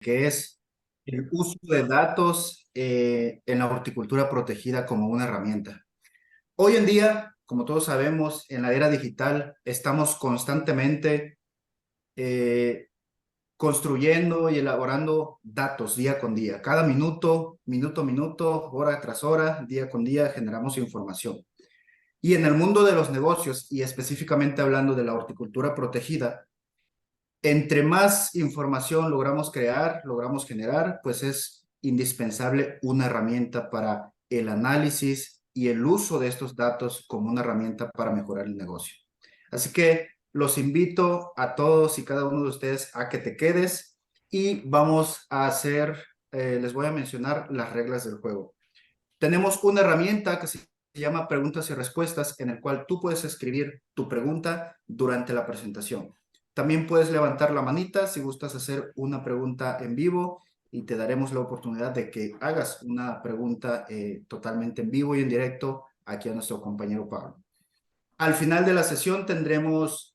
que es el uso de datos en la horticultura protegida como una herramienta. Hoy en día, como todos sabemos, en la era digital estamos constantemente eh, construyendo y elaborando datos día con día. Cada minuto, minuto a minuto, hora tras hora, día con día, generamos información. Y en el mundo de los negocios, y específicamente hablando de la horticultura protegida, entre más información logramos crear, logramos generar, pues es indispensable una herramienta para el análisis y el uso de estos datos como una herramienta para mejorar el negocio. Así que los invito a todos y cada uno de ustedes a que te quedes y vamos a hacer, les voy a mencionar las reglas del juego. Tenemos una herramienta que se llama preguntas y respuestas en el cual tú puedes escribir tu pregunta durante la presentación. También puedes levantar la manita si gustas hacer una pregunta en vivo y te daremos la oportunidad de que hagas una pregunta totalmente en vivo y en directo aquí a nuestro compañero Pablo. Al final de la sesión tendremos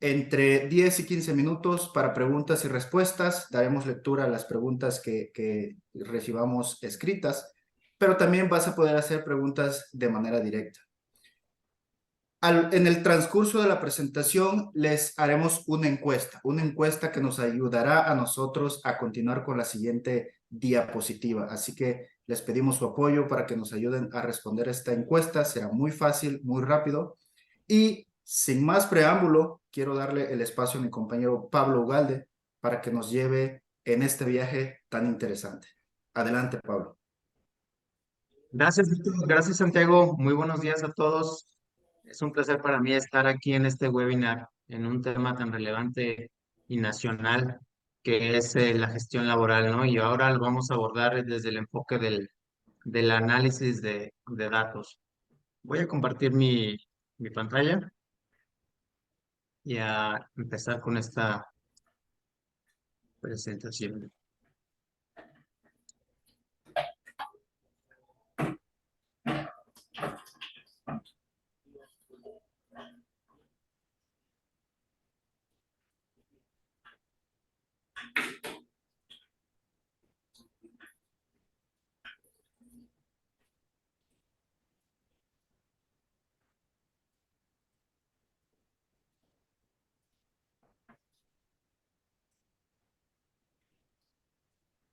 entre 10 y 15 minutos para preguntas y respuestas. Daremos lectura a las preguntas que recibamos escritas, pero también vas a poder hacer preguntas de manera directa. En el transcurso de la presentación les haremos una encuesta que nos ayudará a nosotros a continuar con la siguiente diapositiva. Así que les pedimos su apoyo para que nos ayuden a responder esta encuesta. Será muy fácil, muy rápido. Y sin más preámbulo, quiero darle el espacio a mi compañero Pablo Ugalde para que nos lleve en este viaje tan interesante. Adelante, Pablo. Gracias, Víctor. Gracias, Santiago. Muy buenos días a todos. Es un placer para mí estar aquí en este webinar en un tema tan relevante y nacional que es la gestión laboral, ¿no? Y ahora lo vamos a abordar desde el enfoque del análisis de datos. Voy a compartir mi pantalla y a empezar con esta presentación.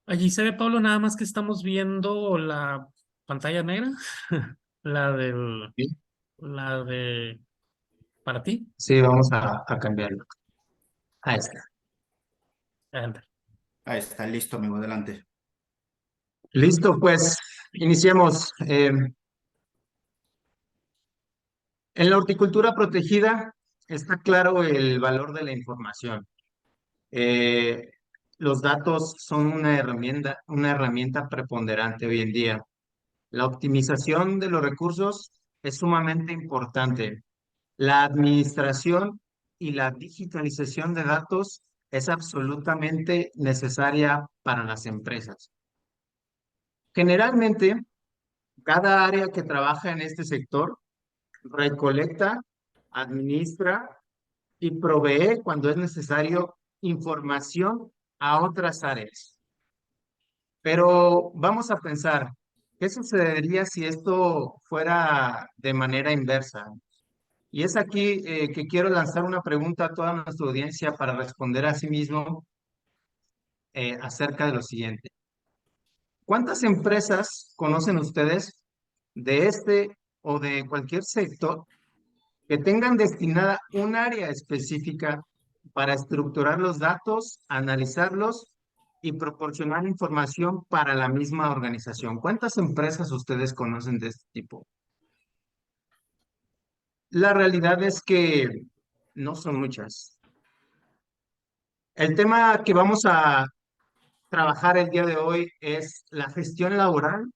Allí se ve, Pablo, nada más que estamos viendo la pantalla negra, la del, ¿Sí? la de, para ti. Sí, vamos a cambiarlo. Ahí está. Enter. Ahí está, listo, amigo, adelante. Listo, pues iniciemos. En la horticultura protegida está claro el valor de la información. Eh, los datos son una herramienta preponderante hoy en día. La optimización de los recursos es sumamente importante. La administración y la digitalización de datos es absolutamente necesaria para las empresas. Generalmente, cada área que trabaja en este sector recolecta, administra y provee cuando es necesario información a otras áreas. Pero vamos a pensar, ¿qué sucedería si esto fuera de manera inversa? Y es aquí que quiero lanzar una pregunta a toda nuestra audiencia para responder a sí mismo acerca de lo siguiente. ¿Cuántas empresas conocen ustedes de este o de cualquier sector que tengan destinada un área específica para estructurar los datos, analizarlos y proporcionar información para la misma organización? ¿Cuántas empresas ustedes conocen de este tipo? La realidad es que no son muchas. El tema que vamos a trabajar el día de hoy es la gestión laboral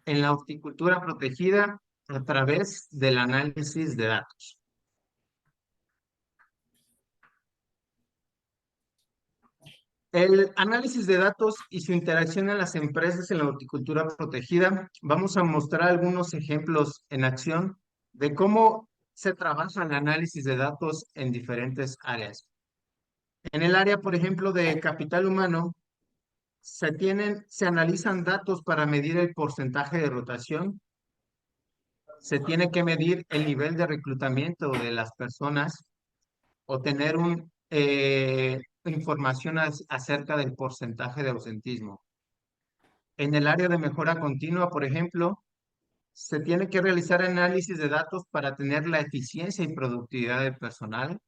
en la horticultura protegida a través del análisis de datos. El análisis de datos y su interacción en las empresas en la horticultura protegida, vamos a mostrar algunos ejemplos en acción de cómo se trabaja el análisis de datos en diferentes áreas. En el área, por ejemplo, de capital humano, se analizan datos para medir el porcentaje de rotación, se tiene que medir el nivel de reclutamiento de las personas o tener información acerca del porcentaje de ausentismo. En el área de mejora continua, por ejemplo, se tiene que realizar análisis de datos para tener la eficiencia y productividad del personal,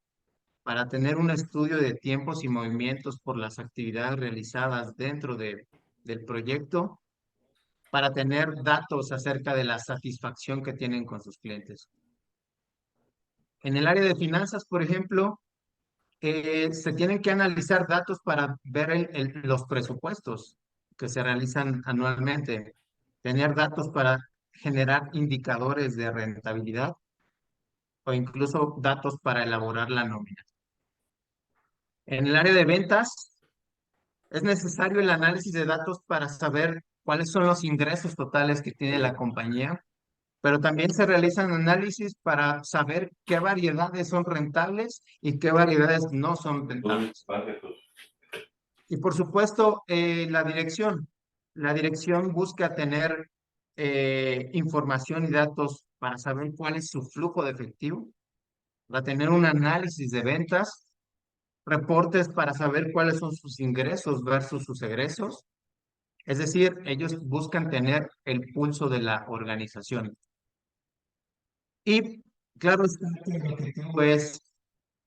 para tener un estudio de tiempos y movimientos por las actividades realizadas dentro del proyecto, para tener datos acerca de la satisfacción que tienen con sus clientes. En el área de finanzas, por ejemplo, se tienen que analizar datos para ver los presupuestos que se realizan anualmente, tener datos para generar indicadores de rentabilidad o incluso datos para elaborar la nómina. En el área de ventas, es necesario el análisis de datos para saber cuáles son los ingresos totales que tiene la compañía, pero también se realizan análisis para saber qué variedades son rentables y qué variedades no son rentables. Y por supuesto, la dirección. La dirección busca tener información y datos para saber cuál es su flujo de efectivo, para tener un análisis de ventas, reportes para saber cuáles son sus ingresos versus sus egresos. Es decir, ellos buscan tener el pulso de la organización. Y claro, el objetivo es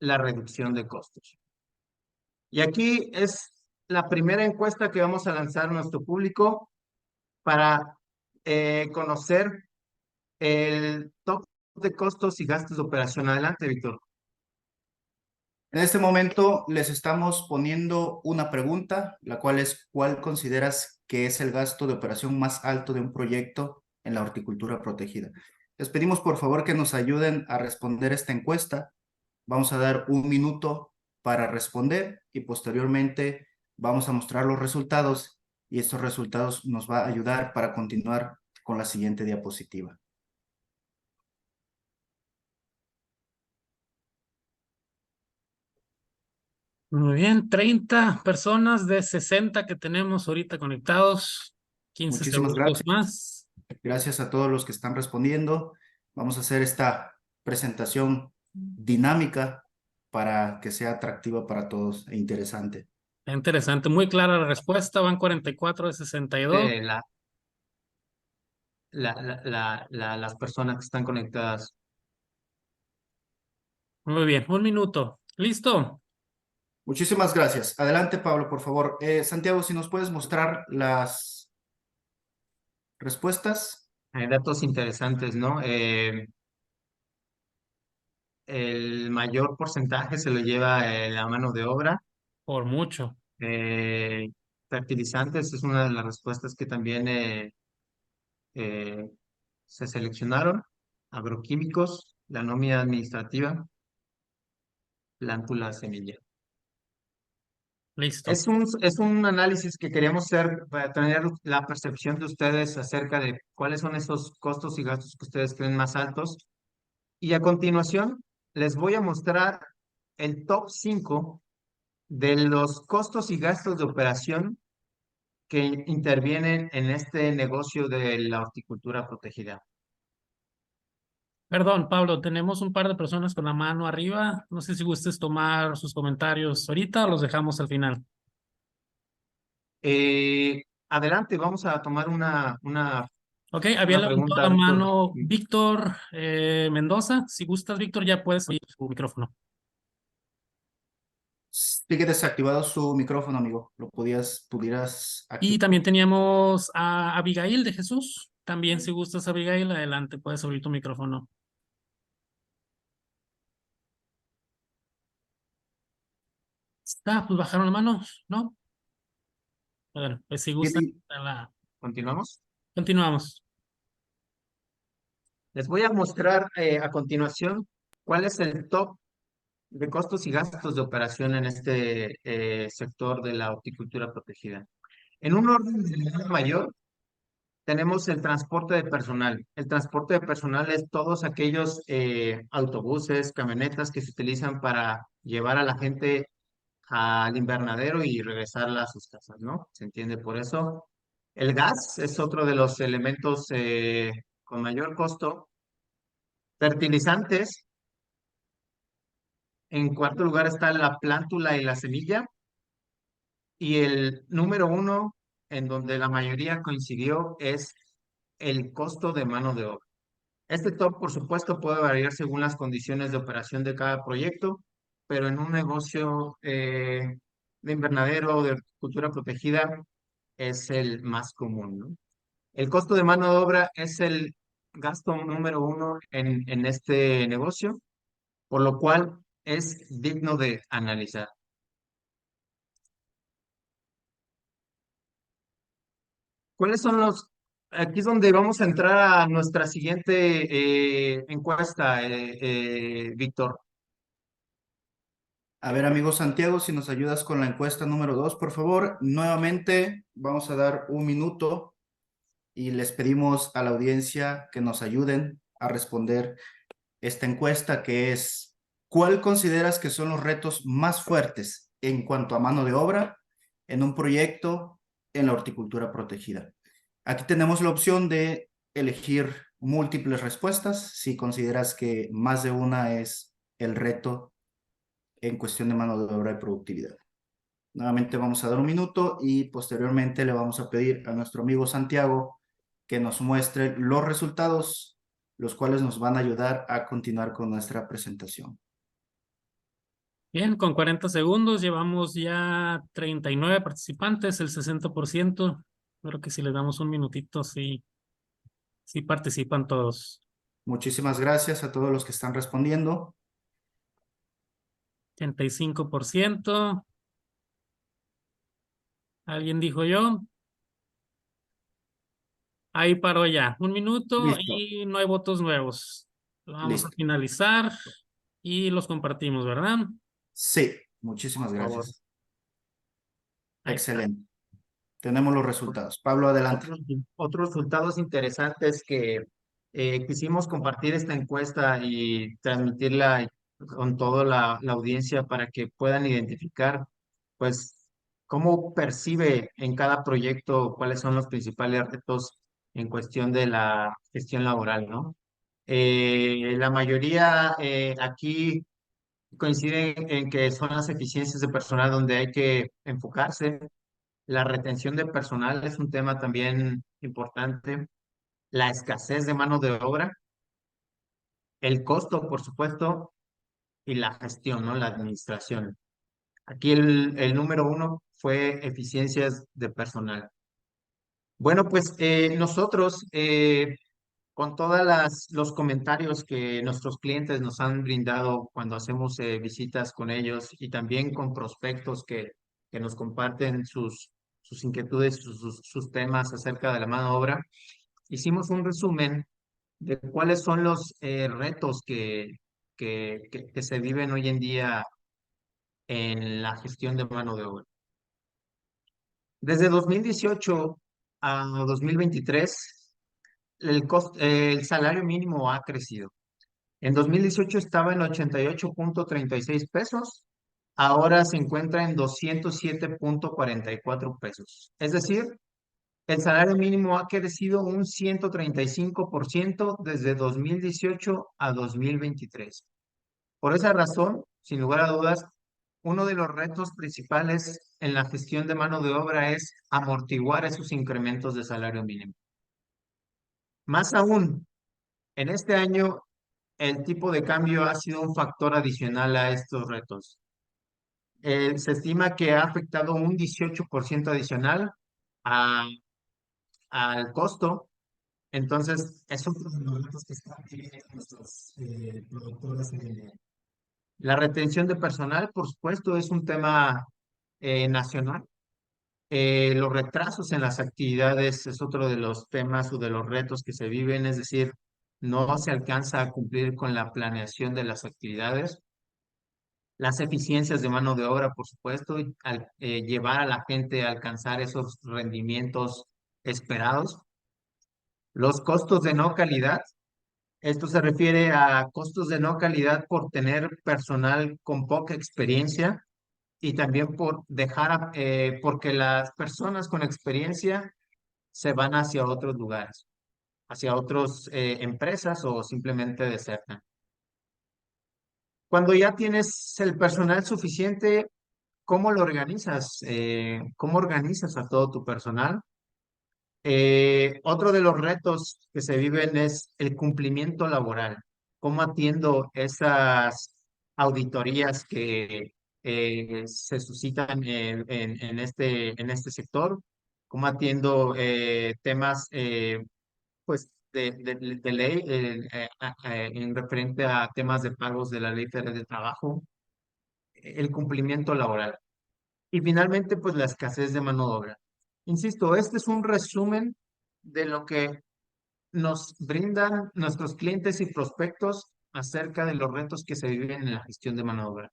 la reducción de costos. Y aquí es la primera encuesta que vamos a lanzar a nuestro público para conocer el top de costos y gastos de operación. Adelante, Víctor. En este momento les estamos poniendo una pregunta, la cual es: ¿cuál consideras que es el gasto de operación más alto de un proyecto en la horticultura protegida? Les pedimos por favor que nos ayuden a responder esta encuesta. Vamos a dar 1 minuto para responder y posteriormente vamos a mostrar los resultados, y estos resultados nos va a ayudar para continuar con la siguiente diapositiva. Muy bien, 30 personas de 60 que tenemos ahorita conectados. 15 Muchísimas segundos gracias. más. Gracias a todos los que están respondiendo. Vamos a hacer esta presentación dinámica para que sea atractiva para todos e interesante. Interesante, muy clara la respuesta. Van 44 de 62. Las personas que están conectadas. Muy bien, 1 minuto. ¿Listo? Muchísimas gracias. Adelante, Pablo, por favor. Santiago, si nos puedes mostrar las respuestas. Hay datos interesantes, ¿no? El mayor porcentaje se lo lleva la mano de obra. Por mucho. Eh, Fertilizantes es una de las respuestas que también eh, se seleccionaron. Agroquímicos, la nómina administrativa, plántula semilla. Listo. Es un análisis que queríamos hacer para tener la percepción de ustedes acerca de cuáles son esos costos y gastos que ustedes creen más altos. Y a continuación, les voy a mostrar el top 5 de los costos y gastos de operación que intervienen en este negocio de la horticultura protegida. Perdón, Pablo, tenemos un par de personas con la mano arriba. No sé si gustes tomar sus comentarios ahorita o los dejamos al final. Adelante, vamos a tomar Ok, había una levantado pregunta, la Víctor. mano Víctor Mendoza. Si gustas, Víctor, ya puedes abrir su micrófono. Sigue desactivado su micrófono, amigo. Lo pudieras Y activar. también teníamos a Abigail de Jesús. También, si gustas, Abigail, adelante, puedes abrir tu micrófono. Pues bajaron la mano, ¿no? Bueno, pues si gustan, ¿Continuamos? continuamos. Les voy a mostrar a continuación cuál es el top de costos y gastos de operación en este sector de la horticultura protegida. En un orden de nivel mayor, tenemos el transporte de personal. El transporte de personal es todos aquellos autobuses, camionetas que se utilizan para llevar a la gente al invernadero y regresarla a sus casas, ¿no? ¿Se entiende? Por eso el gas es otro de los elementos con mayor costo. Fertilizantes, en cuarto lugar está la plántula y la semilla. Y el número uno, en donde la mayoría coincidió, es el costo de mano de obra. Este top, por supuesto, puede variar según las condiciones de operación de cada proyecto, pero en un negocio de invernadero o de cultura protegida es el más común, ¿no? El costo de mano de obra es el gasto número uno en este negocio, por lo cual es digno de analizar. ¿Cuáles son los... Aquí es donde vamos a entrar a nuestra siguiente encuesta, Víctor. A ver, amigo Santiago, si nos ayudas con la encuesta número 2, por favor. Nuevamente vamos a dar un minuto y les pedimos a la audiencia que nos ayuden a responder esta encuesta, que es: ¿cuál consideras que son los retos más fuertes en cuanto a mano de obra en un proyecto en la horticultura protegida? Aquí tenemos la opción de elegir múltiples respuestas si consideras que más de una es el reto en cuestión de mano de obra y productividad. Nuevamente vamos a dar un minuto y posteriormente le vamos a pedir a nuestro amigo Santiago que nos muestre los resultados, los cuales nos van a ayudar a continuar con nuestra presentación. Bien, con 40 segundos llevamos ya 39 participantes, el 60%. Creo que si les damos un minutito, sí, sí participan todos. Muchísimas gracias a todos los que están respondiendo. 85%. ¿Alguien dijo yo? Ahí paró ya. Un minuto Listo, y no hay votos nuevos. Lo vamos a listo. finalizar y los compartimos, ¿verdad? Sí, Por muchísimas favor. gracias. Ahí está. Excelente. Tenemos los resultados. Pablo, adelante. Otros resultados interesantes que quisimos compartir esta encuesta y transmitirla con toda la audiencia para que puedan identificar, pues, cómo percibe en cada proyecto cuáles son los principales retos en cuestión de la gestión laboral, ¿no? La mayoría aquí coinciden en que son las eficiencias de personal donde hay que enfocarse. La retención de personal es un tema también importante. La escasez de mano de obra, el costo, por supuesto, y la gestión, ¿no? La administración. Aquí el número uno fue eficiencias de personal. Bueno, pues nosotros, con todos los comentarios que nuestros clientes nos han brindado cuando hacemos visitas con ellos y también con prospectos que nos comparten sus inquietudes, sus temas acerca de la mano de obra, hicimos un resumen de cuáles son los retos que se viven hoy en día en la gestión de mano de obra. Desde 2018 a 2023, el salario mínimo ha crecido. En 2018 estaba en 88.36 pesos, ahora se encuentra en 207.44 pesos. Es decir, el salario mínimo ha crecido un 135% desde 2018 a 2023. Por esa razón, sin lugar a dudas, uno de los retos principales en la gestión de mano de obra es amortiguar esos incrementos de salario mínimo. Más aún, en este año, el tipo de cambio ha sido un factor adicional a estos retos. Se estima que ha afectado un 18% adicional a- al costo. Entonces, es otro de los retos que están viviendo nuestros productores en línea. La retención de personal, por supuesto, es un tema nacional. Los retrasos en las actividades es otro de los temas o de los retos que se viven, es decir, no se alcanza a cumplir con la planeación de las actividades. Las eficiencias de mano de obra, por supuesto, y llevar a la gente a alcanzar esos rendimientos esperados. Los costos de no calidad. Esto se refiere a costos de no calidad por tener personal con poca experiencia y también por porque las personas con experiencia se van hacia otros lugares, hacia otras empresas o simplemente desertan. Cuando ya tienes el personal suficiente, ¿cómo lo organizas? ¿Cómo organizas a todo tu personal? Otro de los retos que se viven es el cumplimiento laboral. ¿Cómo atiendo esas auditorías que se suscitan en este sector? ¿Cómo atiendo temas pues de ley en referente a temas de pagos de la Ley Federal de Trabajo? El cumplimiento laboral. Y finalmente, pues la escasez de mano de obra. Insisto, este es un resumen de lo que nos brindan nuestros clientes y prospectos acerca de los retos que se viven en la gestión de mano de obra.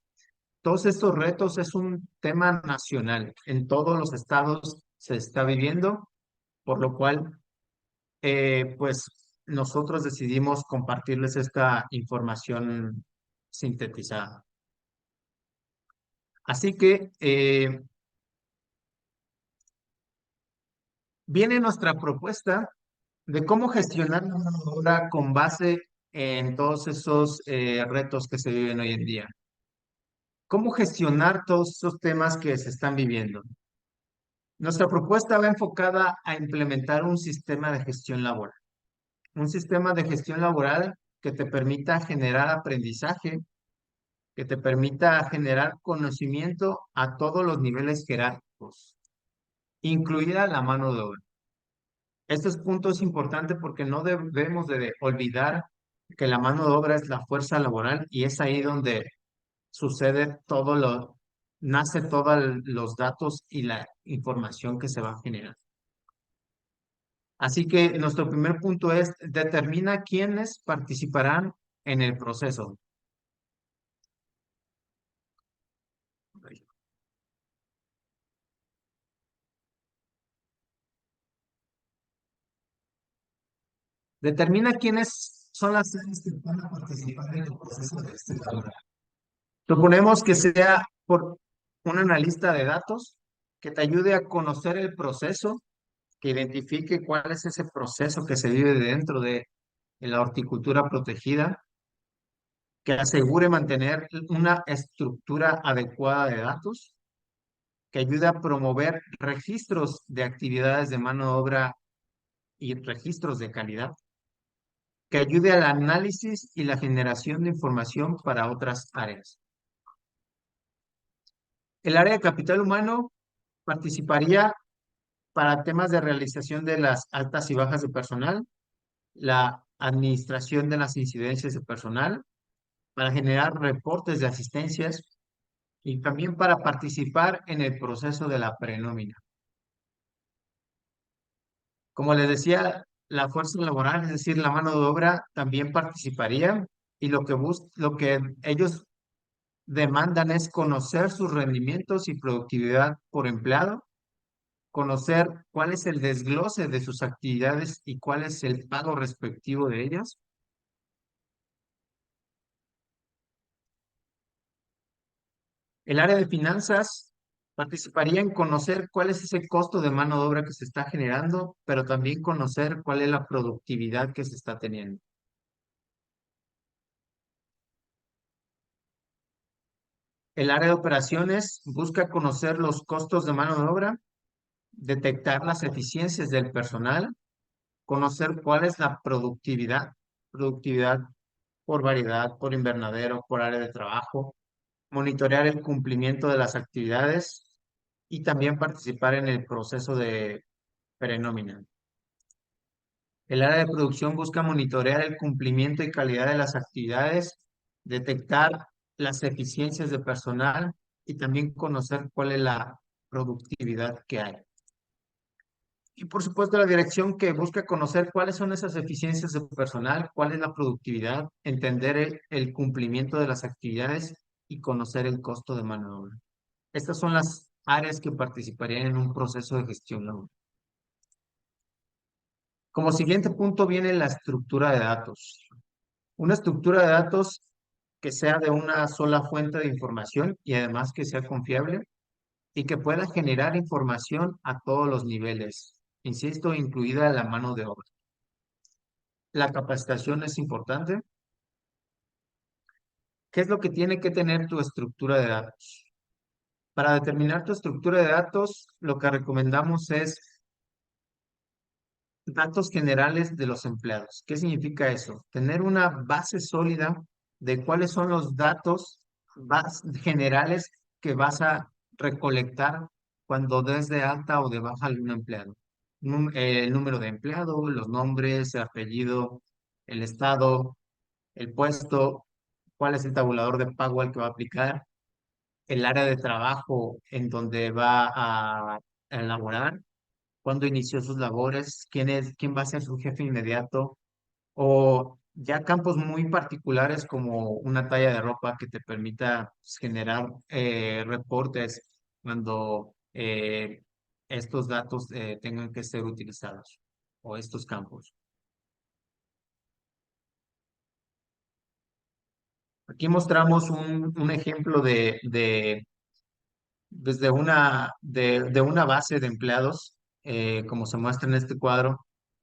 Todos estos retos es un tema nacional. En todos los estados se está viviendo, por lo cual, pues nosotros decidimos compartirles esta información sintetizada. Así que viene nuestra propuesta de cómo gestionar la mano de obra con base en todos esos retos que se viven hoy en día. ¿Cómo gestionar todos esos temas que se están viviendo? Nuestra propuesta va enfocada a implementar un sistema de gestión laboral. Un sistema de gestión laboral que te permita generar aprendizaje, que te permita generar conocimiento a todos los niveles jerárquicos, incluida la mano de obra. Este punto es importante porque no debemos de olvidar que la mano de obra es la fuerza laboral y es ahí donde sucede nace todos los datos y la información que se va a generar. Así que nuestro primer punto es determina quiénes participarán en el proceso. Determina quiénes son las áreas que van a participar en el proceso de gestión laboral. Suponemos que sea por un analista de datos que te ayude a conocer el proceso, que identifique cuál es ese proceso que se vive dentro de la horticultura protegida, que asegure mantener una estructura adecuada de datos, que ayude a promover registros de actividades de mano de obra y registros de calidad, que ayude al análisis y la generación de información para otras áreas. El área de capital humano participaría para temas de realización de las altas y bajas de personal, la administración de las incidencias de personal, para generar reportes de asistencias y también para participar en el proceso de la prenómina. Como les decía, la fuerza laboral, es decir, la mano de obra, también participaría y lo que ellos demandan es conocer sus rendimientos y productividad por empleado, conocer cuál es el desglose de sus actividades y cuál es el pago respectivo de ellas. El área de finanzas participaría en conocer cuál es ese costo de mano de obra que se está generando, pero también conocer cuál es la productividad que se está teniendo. El área de operaciones busca conocer los costos de mano de obra, detectar las eficiencias del personal, conocer cuál es la productividad por variedad, por invernadero, por área de trabajo, monitorear el cumplimiento de las actividades y también participar en el proceso de prenómina. El área de producción busca monitorear el cumplimiento y calidad de las actividades, detectar las eficiencias de personal y también conocer cuál es la productividad que hay. Y por supuesto la dirección que busca conocer cuáles son esas eficiencias de personal, cuál es la productividad, entender el cumplimiento de las actividades y conocer el costo de mano de obra. Estas son las áreas que participarían en un proceso de gestión laboral. Como siguiente punto viene la estructura de datos. Una estructura de datos que sea de una sola fuente de información y además que sea confiable y que pueda generar información a todos los niveles, insisto, incluida la mano de obra. La capacitación es importante. ¿Qué es lo que tiene que tener tu estructura de datos? Para determinar tu estructura de datos, lo que recomendamos es datos generales de los empleados. ¿Qué significa eso? Tener una base sólida de cuáles son los datos generales que vas a recolectar cuando des de alta o de baja a algún empleado. El número de empleado, los nombres, el apellido, el estado, el puesto, cuál es el tabulador de pago al que va a aplicar, el área de trabajo en donde va a elaborar, cuándo inició sus labores, quién va a ser su jefe inmediato, o ya campos muy particulares como una talla de ropa que te permita pues, generar reportes cuando estos datos tengan que ser utilizados, o estos campos. Aquí mostramos un ejemplo desde de una base de empleados, como se muestra en este cuadro,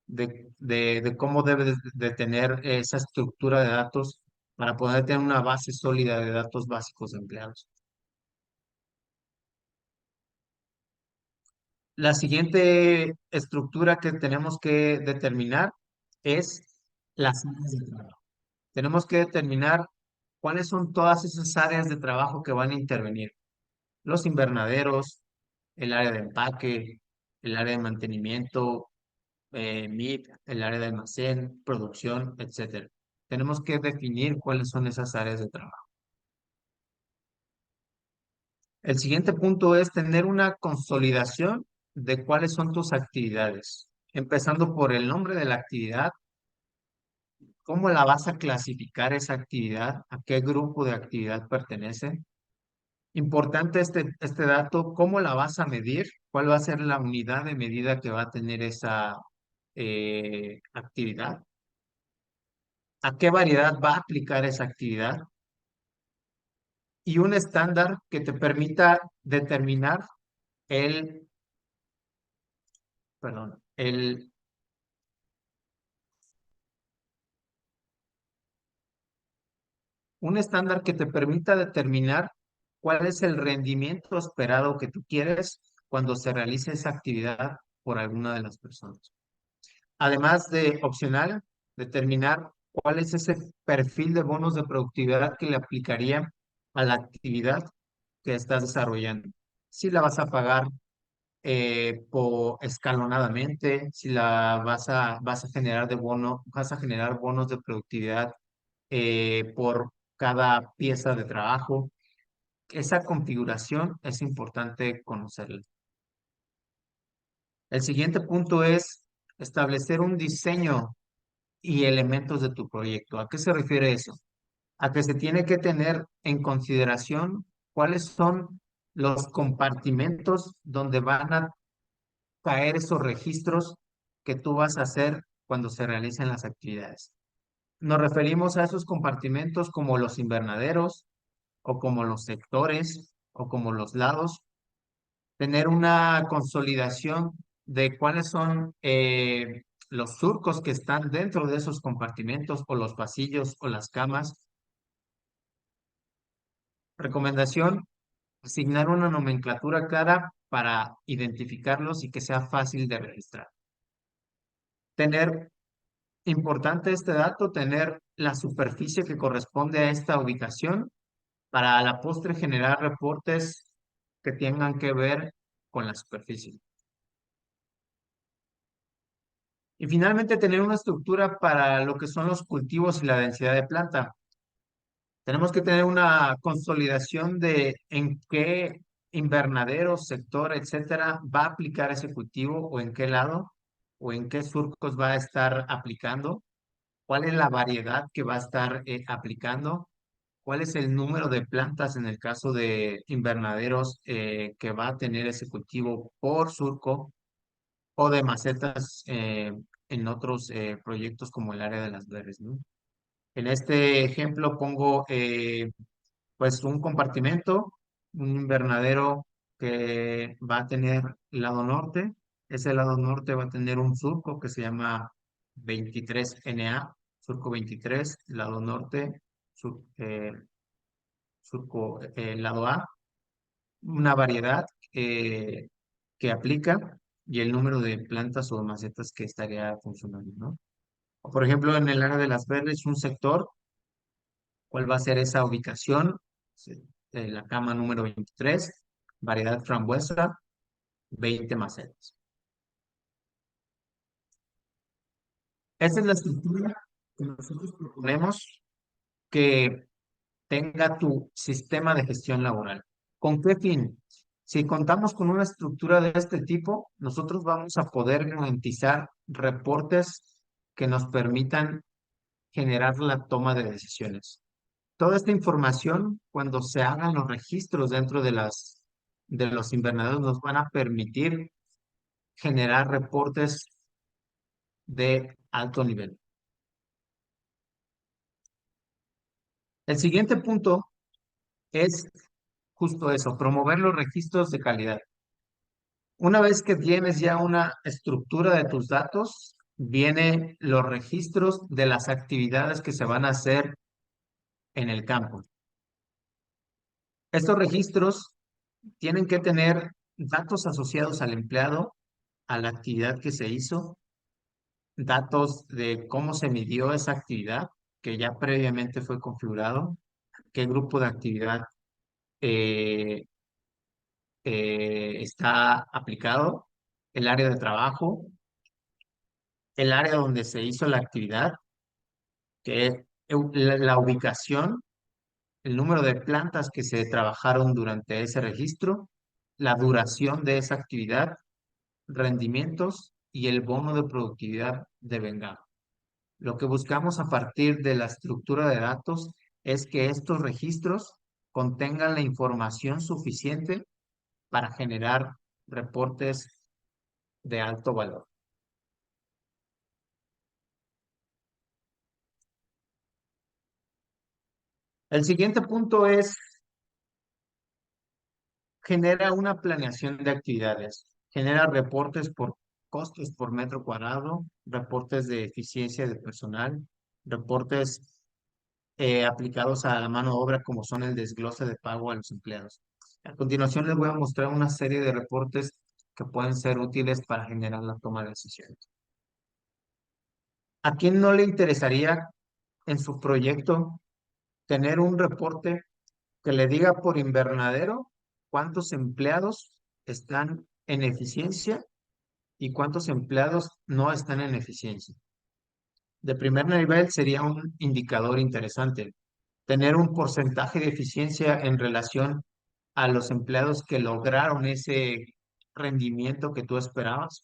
de cómo debe de tener esa estructura de datos para poder tener una base sólida de datos básicos de empleados. La siguiente estructura que tenemos que determinar es las áreas de trabajo. Tenemos que determinar cuáles son todas esas áreas de trabajo que van a intervenir. Los invernaderos, el área de empaque, el área de mantenimiento, MIP, el área de almacén, producción, etcétera. Tenemos que definir cuáles son esas áreas de trabajo. El siguiente punto es tener una consolidación de cuáles son tus actividades, empezando por el nombre de la actividad, cómo la vas a clasificar esa actividad, a qué grupo de actividad pertenece. Importante este dato, cómo la vas a medir, cuál va a ser la unidad de medida que va a tener esa actividad, a qué variedad va a aplicar esa actividad y un estándar que te permita determinar el, perdón, un estándar que te permita determinar cuál es el rendimiento esperado que tú quieres cuando se realice esa actividad por alguna de las personas. Además de opcional, determinar cuál es ese perfil de bonos de productividad que le aplicaría a la actividad que estás desarrollando. Si la vas a pagar escalonadamente, si vas a generar vas a generar bonos de productividad por cada pieza de trabajo. Esa configuración es importante conocerla. El siguiente punto es establecer un diseño y elementos de tu proyecto. ¿A qué se refiere eso? A que se tiene que tener en consideración cuáles son los compartimentos donde van a caer esos registros que tú vas a hacer cuando se realicen las actividades. Nos referimos a esos compartimentos como los invernaderos o como los sectores o como los lados. Tener una consolidación de cuáles son los surcos que están dentro de esos compartimentos o los pasillos o las camas. Recomendación, asignar una nomenclatura clara para identificarlos y que sea fácil de registrar. Tener, importante este dato, tener la superficie que corresponde a esta ubicación para a la postre generar reportes que tengan que ver con la superficie. Y finalmente tener una estructura para lo que son los cultivos y la densidad de planta. Tenemos que tener una consolidación de en qué invernadero, sector, etcétera, va a aplicar ese cultivo o en qué lado o en qué surcos va a estar aplicando, cuál es la variedad que va a estar aplicando, cuál es el número de plantas en el caso de invernaderos que va a tener ese cultivo por surco o de macetas en otros proyectos como el área de las berries, ¿no? En este ejemplo pongo pues un compartimento, un invernadero que va a tener lado norte. Ese lado norte va a tener un surco que se llama 23NA, surco 23, lado norte, surco lado A, una variedad que aplica y el número de plantas o macetas que estaría funcionando, ¿no? O, por ejemplo, en el área de las verdes, un sector, ¿cuál va a ser esa ubicación? Sí, la cama número 23, variedad frambuesa, 20 macetas. Esa es la estructura que nosotros proponemos que tenga tu sistema de gestión laboral. ¿Con qué fin? Si contamos con una estructura de este tipo, nosotros vamos a poder garantizar reportes que nos permitan generar la toma de decisiones. Toda esta información, cuando se hagan los registros dentro de los invernaderos, nos van a permitir generar reportes de alto nivel. El siguiente punto es justo eso, promover los registros de calidad. Una vez que tienes ya una estructura de tus datos, vienen los registros de las actividades que se van a hacer en el campo. Estos registros tienen que tener datos asociados al empleado, a la actividad que se hizo, datos de cómo se midió esa actividad, que ya previamente fue configurado, qué grupo de actividad eh, está aplicado, el área de trabajo, el área donde se hizo la actividad, que es la ubicación, el número de plantas que se trabajaron durante ese registro, la duración de esa actividad, rendimientos y el bono de productividad de vengado. Lo que buscamos a partir de la estructura de datos es que estos registros contengan la información suficiente para generar reportes de alto valor. El siguiente punto es genera una planeación de actividades, genera reportes por costos por metro cuadrado, reportes de eficiencia de personal, reportes aplicados a la mano de obra como son el desglose de pago a los empleados. A continuación les voy a mostrar una serie de reportes que pueden ser útiles para generar la toma de decisiones. ¿A quién no le interesaría en su proyecto tener un reporte que le diga por invernadero cuántos empleados están en eficiencia y cuántos empleados no están en eficiencia? De primer nivel sería un indicador interesante. Tener un porcentaje de eficiencia en relación a los empleados que lograron ese rendimiento que tú esperabas.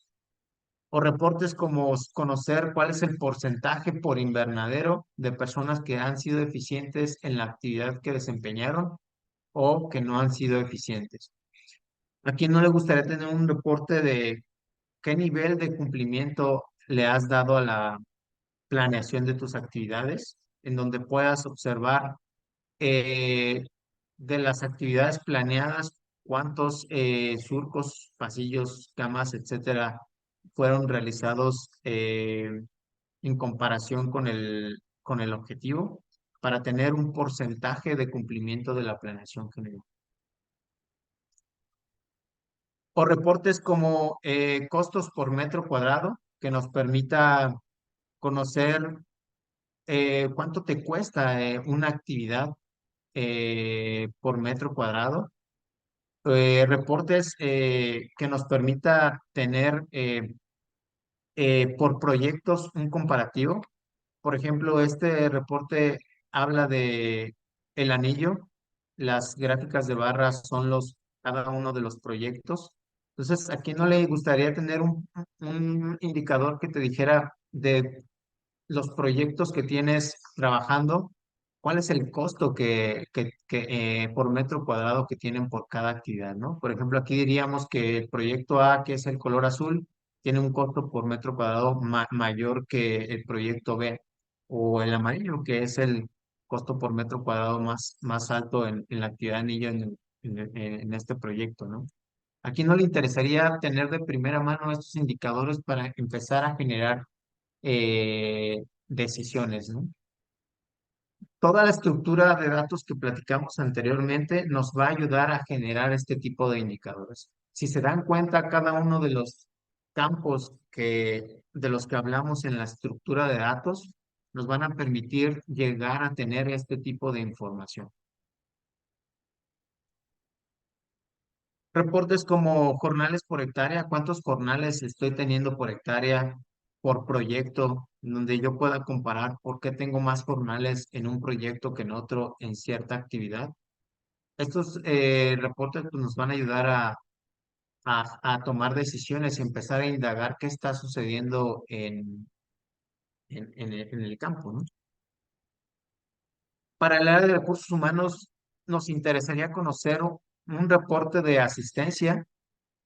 O reportes como conocer cuál es el porcentaje por invernadero de personas que han sido eficientes en la actividad que desempeñaron o que no han sido eficientes. ¿A quién no le gustaría tener un reporte de qué nivel de cumplimiento le has dado a la planeación de tus actividades, en donde puedas observar eh, de las actividades planeadas, cuántos surcos, pasillos, camas, etcétera, fueron realizados en comparación con el objetivo para tener un porcentaje de cumplimiento de la planeación general? O reportes como costos por metro cuadrado, que nos permita conocer cuánto te cuesta una actividad por metro cuadrado. Reportes que nos permita tener por proyectos un comparativo. Por ejemplo, este reporte habla de el anillo. Las gráficas de barras son cada uno de los proyectos. Entonces, ¿a quién no le gustaría tener un indicador que te dijera de los proyectos que tienes trabajando, cuál es el costo por metro cuadrado que tienen por cada actividad, ¿no? Por ejemplo, aquí diríamos que el proyecto A, que es el color azul, tiene un costo por metro cuadrado mayor que el proyecto B. o el amarillo, que es el costo por metro cuadrado más alto en la actividad anillo en este proyecto, ¿no? ¿A quién no le interesaría tener de primera mano estos indicadores para empezar a generar decisiones, ¿no? Toda la estructura de datos que platicamos anteriormente nos va a ayudar a generar este tipo de indicadores. Si se dan cuenta, cada uno de los campos de los que hablamos en la estructura de datos nos van a permitir llegar a tener este tipo de información. Reportes como jornales por hectárea, cuántos jornales estoy teniendo por hectárea por proyecto, donde yo pueda comparar por qué tengo más jornales en un proyecto que en otro en cierta actividad. Estos reportes pues, nos van a ayudar a tomar decisiones y empezar a indagar qué está sucediendo en el campo, ¿no? Para el área de recursos humanos, nos interesaría conocer un reporte de asistencia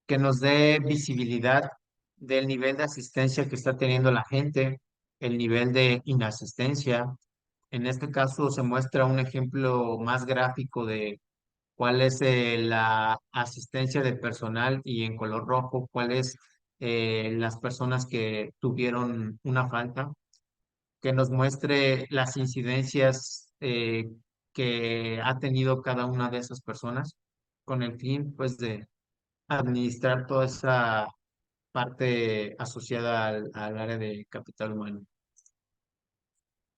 que nos dé visibilidad del nivel de asistencia que está teniendo la gente, el nivel de inasistencia. En este caso se muestra un ejemplo más gráfico de cuál es la asistencia de personal y en color rojo, cuál es las personas que tuvieron una falta, que nos muestre las incidencias que ha tenido cada una de esas personas con el fin pues de administrar toda esa parte asociada al área de capital humano.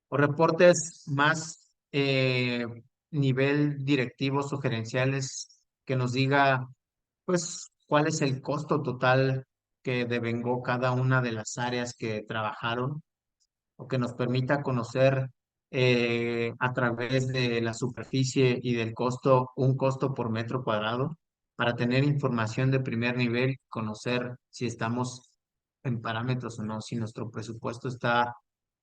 O reportes más nivel directivos o gerenciales que nos diga, pues, cuál es el costo total que devengó cada una de las áreas que trabajaron o que nos permita conocer a través de la superficie y del costo, un costo por metro cuadrado, para tener información de primer nivel, conocer si estamos en parámetros o no, si nuestro presupuesto está,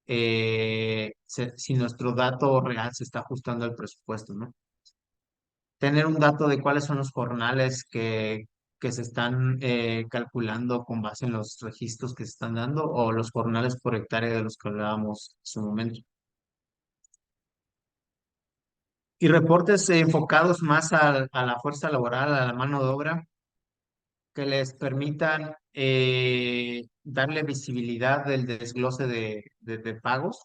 si nuestro dato real se está ajustando al presupuesto, ¿no? Tener un dato de cuáles son los jornales que se están calculando con base en los registros que se están dando o los jornales por hectárea de los que hablábamos en su momento. Y reportes enfocados más a la fuerza laboral, a la mano de obra, que les permitan darle visibilidad del desglose de pagos,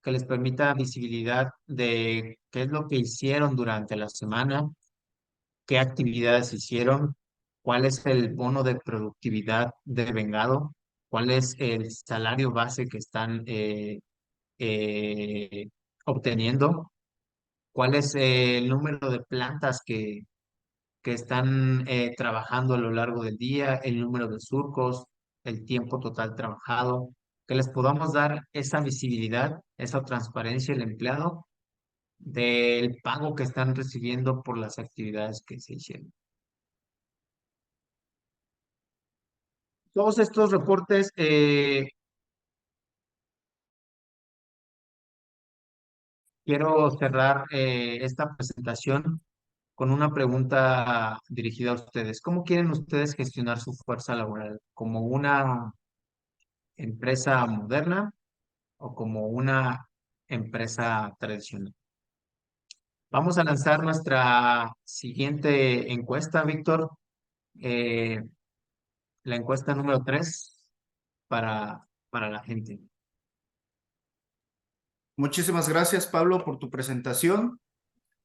que les permita visibilidad de qué es lo que hicieron durante la semana, qué actividades hicieron, cuál es el bono de productividad devengado, cuál es el salario base que están eh, obteniendo, cuál es el número de plantas que están trabajando a lo largo del día, el número de surcos, el tiempo total trabajado, que les podamos dar esa visibilidad, esa transparencia al empleado del pago que están recibiendo por las actividades que se hicieron. Todos estos reportes, quiero cerrar esta presentación con una pregunta dirigida a ustedes. ¿Cómo quieren ustedes gestionar su fuerza laboral? ¿Como una empresa moderna o como una empresa tradicional? Vamos a lanzar nuestra siguiente encuesta, Víctor. eh, la encuesta número 3 para la gente. Muchísimas gracias, Pablo, por tu presentación.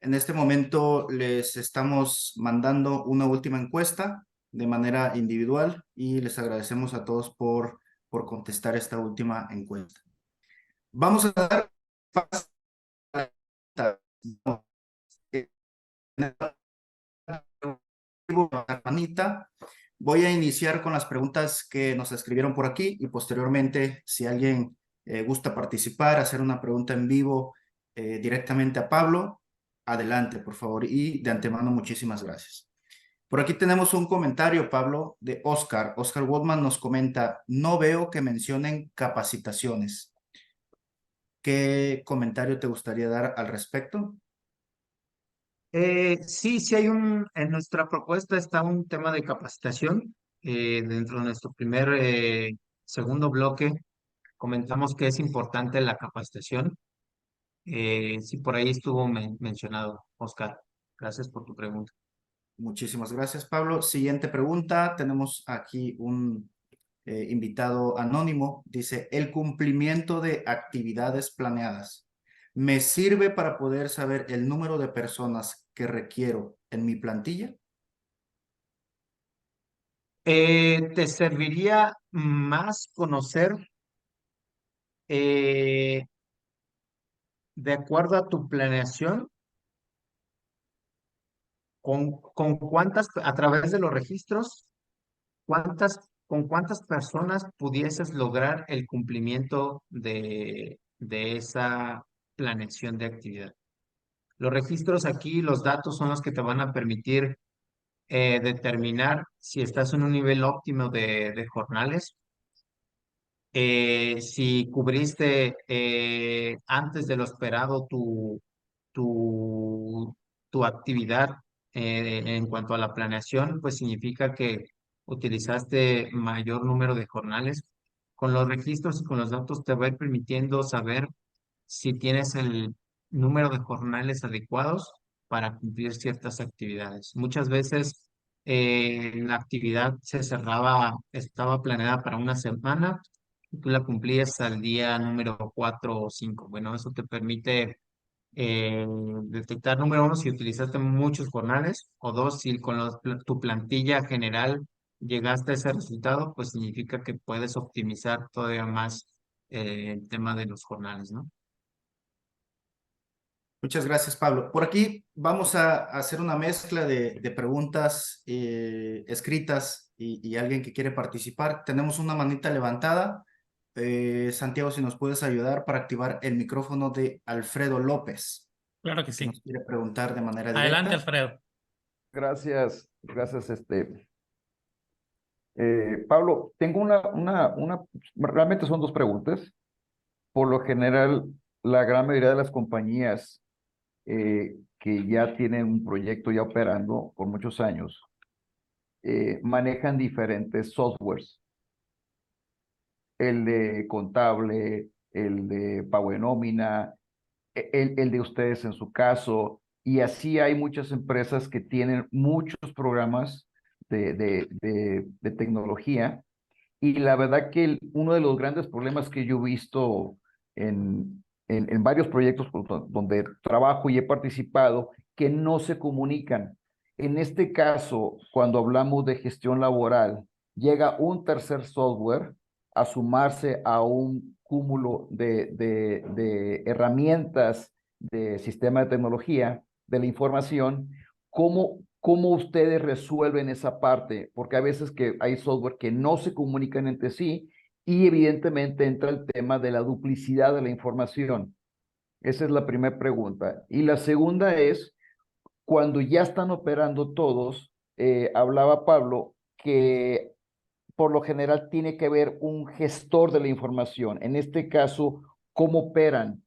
En este momento les estamos mandando una última encuesta de manera individual y les agradecemos a todos por contestar esta última encuesta. Vamos a dar paso a la manita. Voy a iniciar con las preguntas que nos escribieron por aquí y posteriormente, si alguien gusta participar, hacer una pregunta en vivo directamente a Pablo, adelante, por favor. Y de antemano, muchísimas gracias. Por aquí tenemos un comentario, Pablo, de Oscar. Oscar Woodman nos comenta, no veo que mencionen capacitaciones. ¿Qué comentario te gustaría dar al respecto? Sí, en nuestra propuesta está un tema de capacitación dentro de nuestro segundo bloque. comentamos que es importante la capacitación. Sí, por ahí estuvo mencionado, Oscar. Gracias por tu pregunta. Muchísimas gracias, Pablo. Siguiente pregunta. Tenemos aquí un invitado anónimo. Dice, el cumplimiento de actividades planeadas. ¿Me sirve para poder saber el número de personas que requiero en mi plantilla? ¿Te serviría más conocer, eh, de acuerdo a tu planeación, con cuántas, a través de los registros, con cuántas personas pudieses lograr el cumplimiento de esa planeación de actividad? Los registros aquí, los datos son los que te van a permitir determinar si estás en un nivel óptimo de jornales, si cubriste antes de lo esperado tu, tu actividad en cuanto a la planeación, pues significa que utilizaste mayor número de jornales. Con los registros y con los datos te va a ir permitiendo saber si tienes el número de jornales adecuados para cumplir ciertas actividades. Muchas veces la actividad se cerraba, estaba planeada para una semana y tú la cumplías al día número 4 o 5. Bueno, eso te permite detectar, número uno, si utilizaste muchos jornales, o dos, si con tu plantilla general llegaste a ese resultado, pues significa que puedes optimizar todavía más el tema de los jornales, ¿no? Muchas gracias, Pablo. Por aquí vamos a hacer una mezcla de preguntas escritas y alguien que quiere participar. Tenemos una manita levantada. Santiago, si nos puedes ayudar para activar el micrófono de Alfredo López, Claro que que sí. nos quiere preguntar de manera Adelante, directa. Alfredo. Gracias, gracias, Pablo, tengo realmente son dos preguntas. Por lo general, la gran mayoría de las compañías que ya tienen un proyecto ya operando por muchos años, manejan diferentes softwares. El de contable, el de pago de nómina, el de ustedes en su caso, y así hay muchas empresas que tienen muchos programas de tecnología, y la verdad que uno de los grandes problemas que yo he visto en varios proyectos donde trabajo y he participado, que no se comunican. En este caso, cuando hablamos de gestión laboral, llega un tercer software a sumarse a un cúmulo de herramientas de sistema de tecnología de la información. ¿Cómo ustedes resuelven esa parte? Porque a veces que hay software que no se comunican entre sí y evidentemente entra el tema de la duplicidad de la información. Esa es la primera pregunta. Y la segunda es, cuando ya están operando todos, hablaba Pablo que por lo general tiene que haber un gestor de la información. En este caso, ¿cómo operan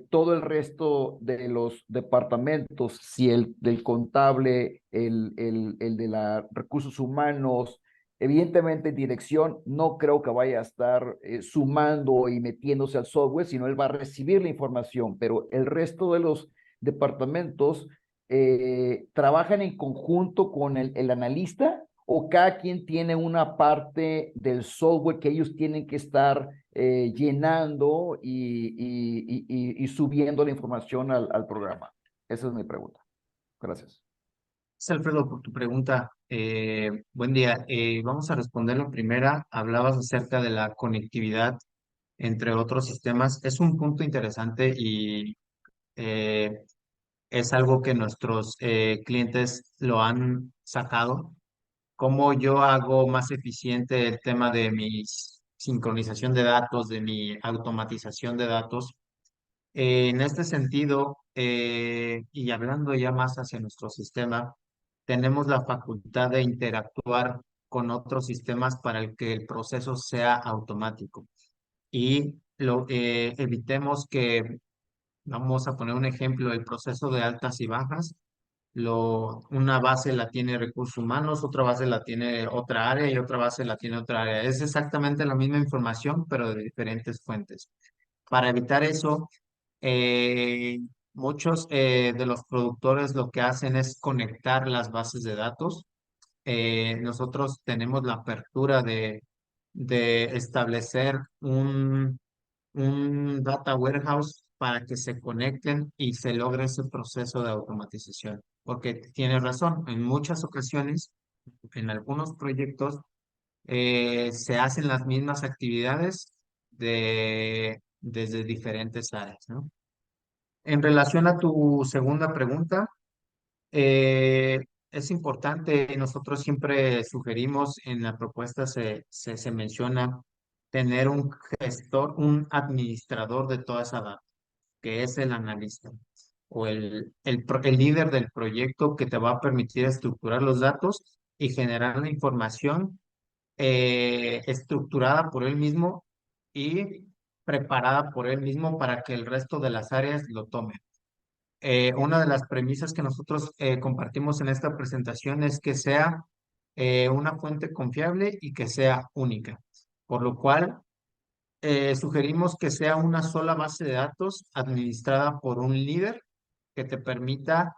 todo el resto de los departamentos? Si el del contable, el de los recursos humanos, evidentemente dirección, no creo que vaya a estar sumando y metiéndose al software, sino él va a recibir la información, pero el resto de los departamentos trabajan en conjunto con el analista, o cada quien tiene una parte del software que ellos tienen que estar llenando y subiendo la información al programa. Esa es mi pregunta. Gracias. Gracias, Alfredo, por tu pregunta. Buen día. Vamos a responder la primera. Hablabas acerca de la conectividad entre otros sistemas. Es un punto interesante y eh, es algo que nuestros clientes lo han sacado. ¿Cómo yo hago más eficiente el tema de mi sincronización de datos, de mi automatización de datos? En este sentido, y hablando ya más hacia nuestro sistema, tenemos la facultad de interactuar con otros sistemas para el que el proceso sea automático y evitemos que, vamos a poner un ejemplo, el proceso de altas y bajas una base la tiene recursos humanos, otra base la tiene otra área y otra base la tiene otra área. Es exactamente la misma información, pero de diferentes fuentes. Para evitar eso, eh, muchos de los productores lo que hacen es conectar las bases de datos. Nosotros tenemos la apertura de establecer un data warehouse para que se conecten y se logre ese proceso de automatización. Porque tienes razón, en muchas ocasiones, en algunos proyectos, se hacen las mismas actividades desde diferentes áreas, ¿no? En relación a tu segunda pregunta, eh, es importante, nosotros siempre sugerimos en la propuesta se menciona tener un gestor, un administrador de toda esa data, que es el analista o el líder del proyecto que te va a permitir estructurar los datos y generar la información estructurada por él mismo y preparada por él mismo para que el resto de las áreas lo tomen. Una de las premisas que nosotros compartimos en esta presentación es que sea una fuente confiable y que sea única, por lo cual sugerimos que sea una sola base de datos administrada por un líder que te permita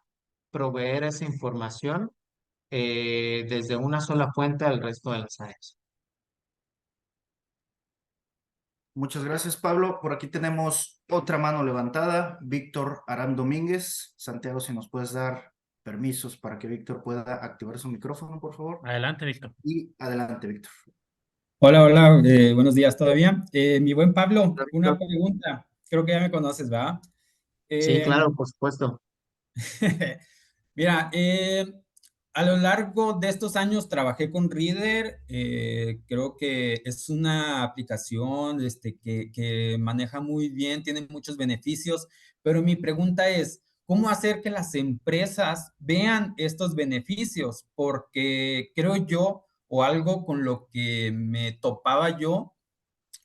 proveer esa información desde una sola fuente al resto de las áreas. Muchas gracias, Pablo. Por aquí tenemos otra mano levantada, Víctor Arán Domínguez. Santiago, si nos puedes dar permisos para que Víctor pueda activar su micrófono, por favor. Adelante, Víctor. Y adelante, Víctor. Hola, hola, buenos días todavía. Mi buen Pablo, Hola, una Víctor. pregunta. Creo que ya me conoces, ¿va? Sí, Eh, claro, por supuesto. Mira, a lo largo de estos años trabajé con Reader. Creo que es una aplicación que maneja muy bien, tiene muchos beneficios, pero mi pregunta es, ¿cómo hacer que las empresas vean estos beneficios? Porque creo yo, o algo con lo que me topaba yo,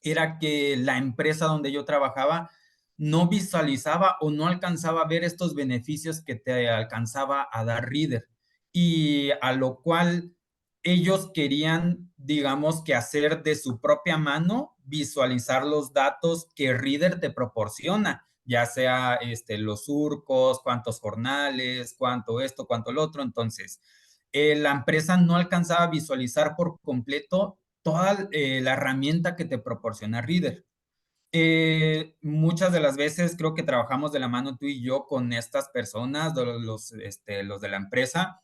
era que la empresa donde yo trabajaba no visualizaba o no alcanzaba a ver estos beneficios que te alcanzaba a dar Reader. Y a lo cual ellos querían, digamos, que hacer de su propia mano, visualizar los datos que Reader te proporciona, ya sea los surcos, cuántos jornales, cuánto esto, cuánto el otro. Entonces, la empresa no alcanzaba a visualizar por completo toda la herramienta que te proporciona Reader. Muchas de las veces creo que trabajamos de la mano tú y yo con estas personas, los de la empresa,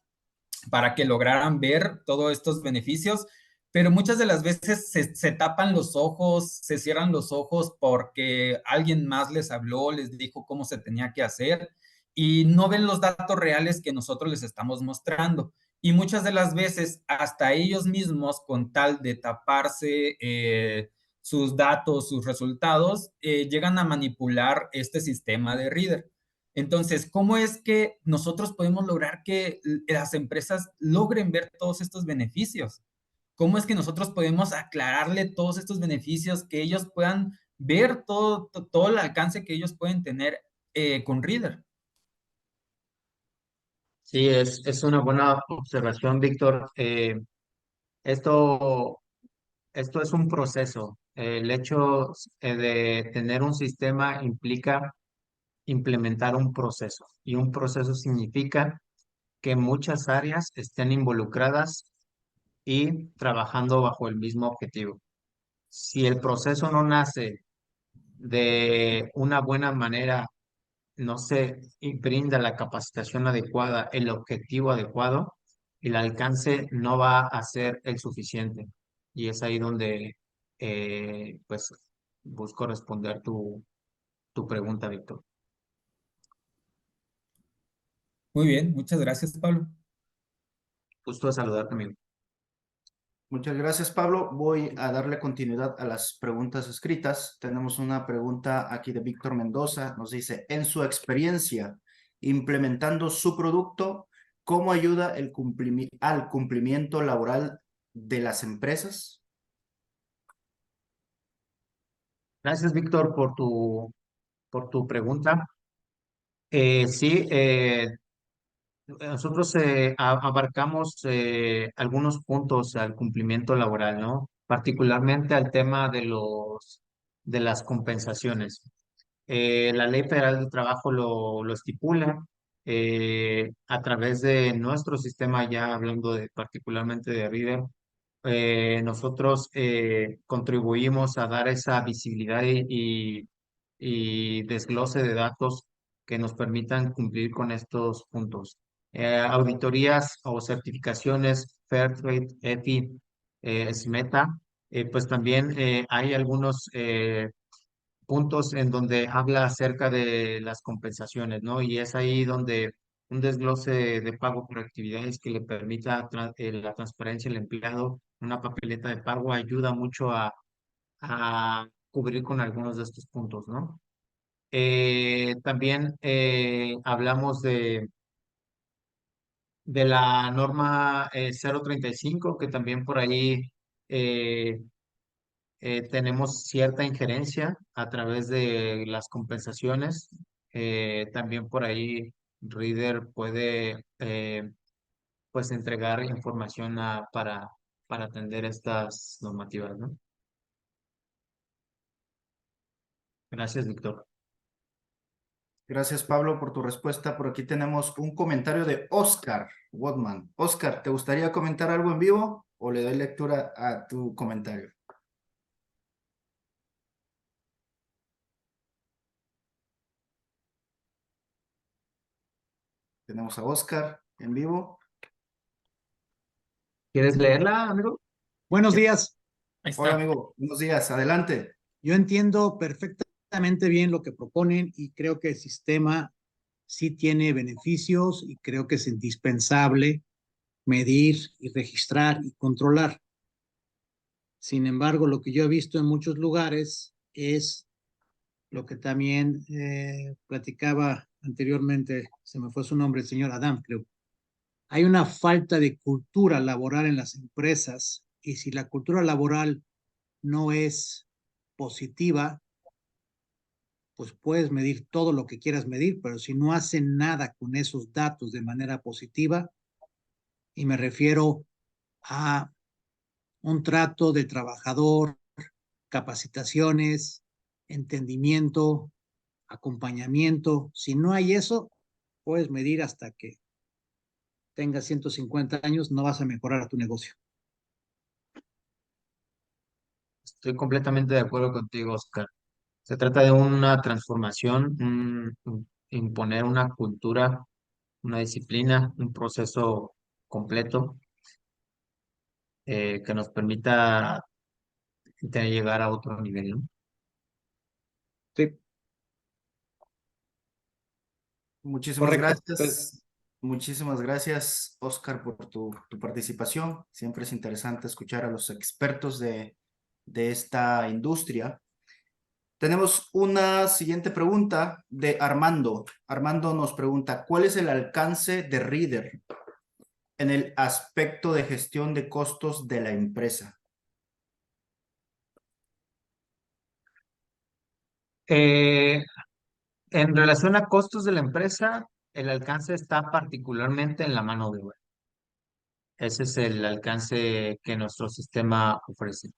para que lograran ver todos estos beneficios, pero muchas de las veces se tapan los ojos, se cierran los ojos porque alguien más les habló, les dijo cómo se tenía que hacer y no ven los datos reales que nosotros les estamos mostrando. Y muchas de las veces hasta ellos mismos, con tal de taparse sus datos, sus resultados, llegan a manipular este sistema de Reader. Entonces, ¿cómo es que nosotros podemos lograr que las empresas logren ver todos estos beneficios? ¿Cómo es que nosotros podemos aclararle todos estos beneficios, que ellos puedan ver todo el alcance que ellos pueden tener con Reader? Sí, es una buena observación, Víctor. Esto, esto es un proceso. El hecho de tener un sistema implica implementar un proceso y un proceso significa que muchas áreas estén involucradas y trabajando bajo el mismo objetivo. Si el proceso no nace de una buena manera, no se brinda la capacitación adecuada, el objetivo adecuado, el alcance no va a ser el suficiente. Y es ahí donde, pues, busco responder tu pregunta, Víctor. Muy bien, muchas gracias, Pablo. Gusto de saludarte, amigo. Muchas gracias, Pablo. Voy a darle continuidad a las preguntas escritas. Tenemos una pregunta aquí de Víctor Mendoza. Nos dice, en su experiencia implementando su producto, ¿cómo ayuda al cumplimiento laboral de las empresas? Gracias, Víctor, por tu pregunta. Sí, nosotros abarcamos algunos puntos al cumplimiento laboral, ¿no? Particularmente al tema de las compensaciones. La Ley Federal del Trabajo lo estipula a través de nuestro sistema, ya hablando particularmente de Reader. Nosotros contribuimos a dar esa visibilidad y desglose de datos que nos permitan cumplir con estos puntos. Auditorías o certificaciones Fairtrade, ETI, SMETA, pues también hay algunos puntos en donde habla acerca de las compensaciones, ¿no? Y es ahí donde un desglose de pago por actividades que le permita la transparencia al empleado, una papeleta de pago ayuda mucho a cubrir con algunos de estos puntos, ¿no? También hablamos de la norma 035, que también por ahí eh, tenemos cierta injerencia a través de las compensaciones. También por ahí Reader puede pues entregar información para atender estas normativas, ¿no? Gracias, Víctor. Gracias, Pablo, por tu respuesta. Por aquí tenemos un comentario de Oscar Wotman. Oscar, ¿te gustaría comentar algo en vivo o le doy lectura a tu comentario? Tenemos a Oscar en vivo. ¿Quieres leerla, amigo? Buenos días. Ahí Hola, está. amigo. Buenos días. Adelante. Yo entiendo perfectamente bien lo que proponen y creo que el sistema sí tiene beneficios y creo que es indispensable medir y registrar y controlar. Sin embargo, lo que yo he visto en muchos lugares es lo que también platicaba anteriormente, se me fue su nombre, el señor Adam, creo. Hay una falta de cultura laboral en las empresas y si la cultura laboral no es positiva, pues puedes medir todo lo que quieras medir, pero si no hacen nada con esos datos de manera positiva, y me refiero a un trato de trabajador, capacitaciones, entendimiento, acompañamiento, si no hay eso, puedes medir hasta que tengas 150 años, no vas a mejorar tu negocio. Estoy completamente de acuerdo contigo, Oscar. Se trata de una transformación, imponer una cultura, una disciplina, un proceso completo que nos permita llegar a otro nivel, ¿no? Sí, Muchísimas correcto. gracias. Muchísimas gracias, Oscar, por tu participación. Siempre es interesante escuchar a los expertos de esta industria. Tenemos una siguiente pregunta de Armando. Armando nos pregunta, ¿cuál es el alcance de Reader en el aspecto de gestión de costos de la empresa? Eh, en relación a costos de la empresa, el alcance está particularmente en la mano de obra. Ese es el alcance que nuestro sistema ofrece,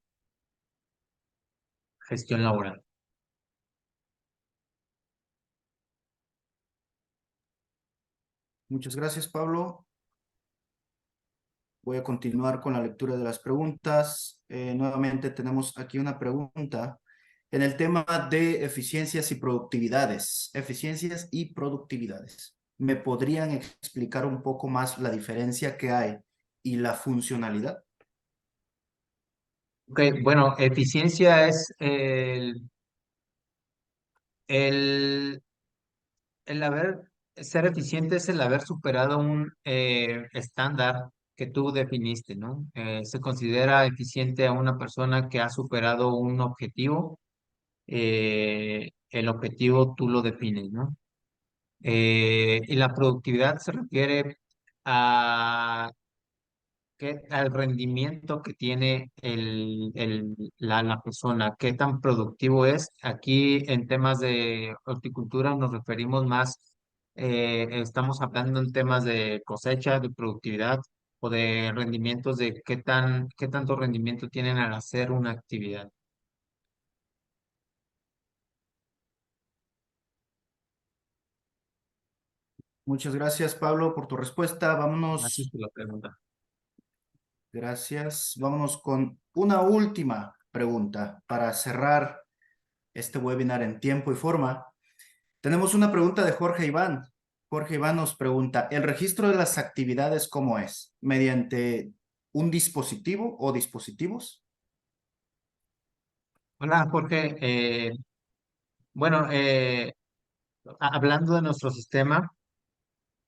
gestión laboral. Muchas gracias, Pablo. Voy a continuar con la lectura de las preguntas. Nuevamente tenemos aquí una pregunta en el tema de eficiencias y productividades. Eficiencias y productividades. ¿Me podrían explicar un poco más la diferencia que hay y la funcionalidad? Ok, bueno, eficiencia es el, ser eficiente es el haber superado un estándar que tú definiste, ¿no? Se considera eficiente a una persona que ha superado un objetivo. El objetivo tú lo defines, ¿no? Y la productividad se refiere a al rendimiento que tiene la persona, qué tan productivo es. Aquí en temas de horticultura nos referimos más estamos hablando en temas de cosecha, de productividad o de rendimientos, de qué tanto rendimiento tienen al hacer una actividad. Muchas gracias, Pablo, por tu respuesta. Gracias Vámonos. por la pregunta. Gracias. Vámonos con una última pregunta para cerrar este webinar en tiempo y forma. Tenemos una pregunta de Jorge Iván. Jorge Iván nos pregunta, ¿el registro de las actividades cómo es? ¿Mediante un dispositivo o dispositivos? Hola, Jorge. Bueno, hablando de nuestro sistema,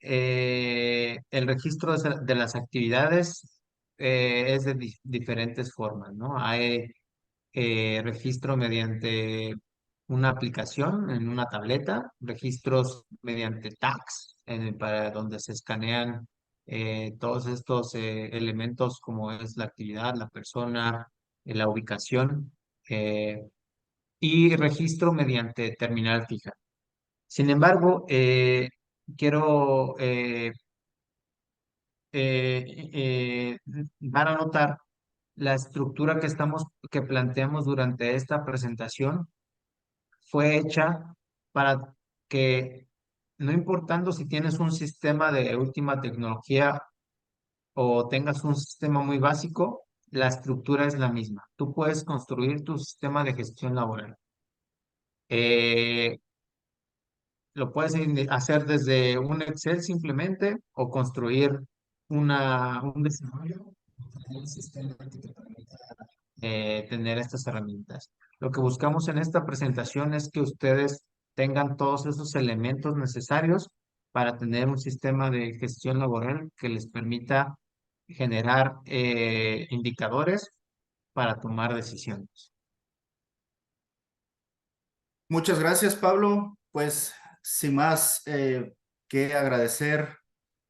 el registro de las actividades es de diferentes formas, ¿no? Hay registro mediante una aplicación en una tableta, registros mediante tags, para donde se escanean todos estos elementos como es la actividad, la persona, la ubicación, eh, y registro mediante terminal fija. Sin embargo, quiero dar a notar la estructura que planteamos durante esta presentación fue hecha para que, no importando si tienes un sistema de última tecnología o tengas un sistema muy básico, la estructura es la misma. Tú puedes construir tu sistema de gestión laboral. Eh, lo puedes hacer desde un Excel simplemente o construir un desarrollo, un sistema que te permita tener estas herramientas. Lo que buscamos en esta presentación es que ustedes tengan todos esos elementos necesarios para tener un sistema de gestión laboral que les permita generar indicadores para tomar decisiones. Muchas gracias, Pablo. Pues sin más que agradecer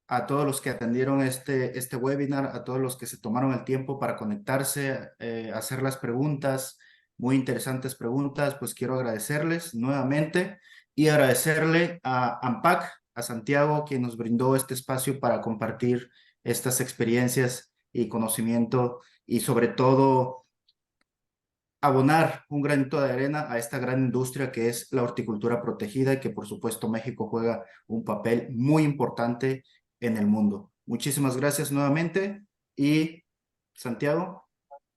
a todos los que atendieron este webinar, a todos los que se tomaron el tiempo para conectarse, hacer las preguntas, muy interesantes preguntas, pues quiero agradecerles nuevamente y agradecerle a AMPAC, a Santiago, quien nos brindó este espacio para compartir estas experiencias y conocimiento y sobre todo abonar un granito de arena a esta gran industria que es la horticultura protegida y que por supuesto México juega un papel muy importante en el mundo. Muchísimas gracias nuevamente y Santiago.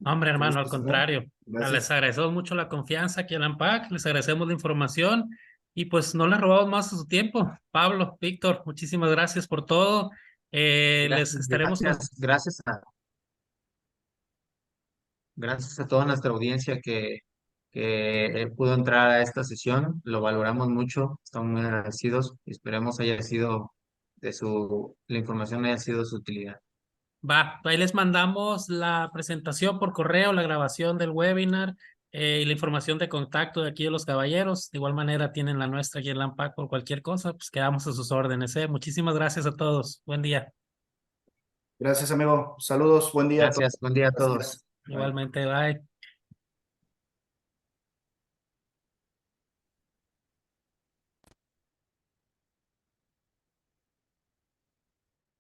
Hombre, ¿te hermano, gusta al cerrar? contrario. Les Gracias. agradecemos mucho la confianza aquí en AMPAC, les agradecemos la información y pues no les robamos más de su tiempo. Pablo, Víctor, muchísimas gracias por todo. Les estaremos... Gracias a toda nuestra audiencia que pudo entrar a esta sesión. Lo valoramos mucho, estamos muy agradecidos. Esperemos haya sido la información haya sido de su utilidad. Va, ahí les mandamos la presentación por correo, la grabación del webinar y la información de contacto de aquí de los caballeros. De igual manera tienen la nuestra aquí en Lampac por cualquier cosa, pues quedamos a sus órdenes, ¿eh? Muchísimas gracias a todos. Buen día. Gracias, amigo. Saludos, buen día a todos. Gracias, buen día a todos. Gracias. Bye. Igualmente, bye.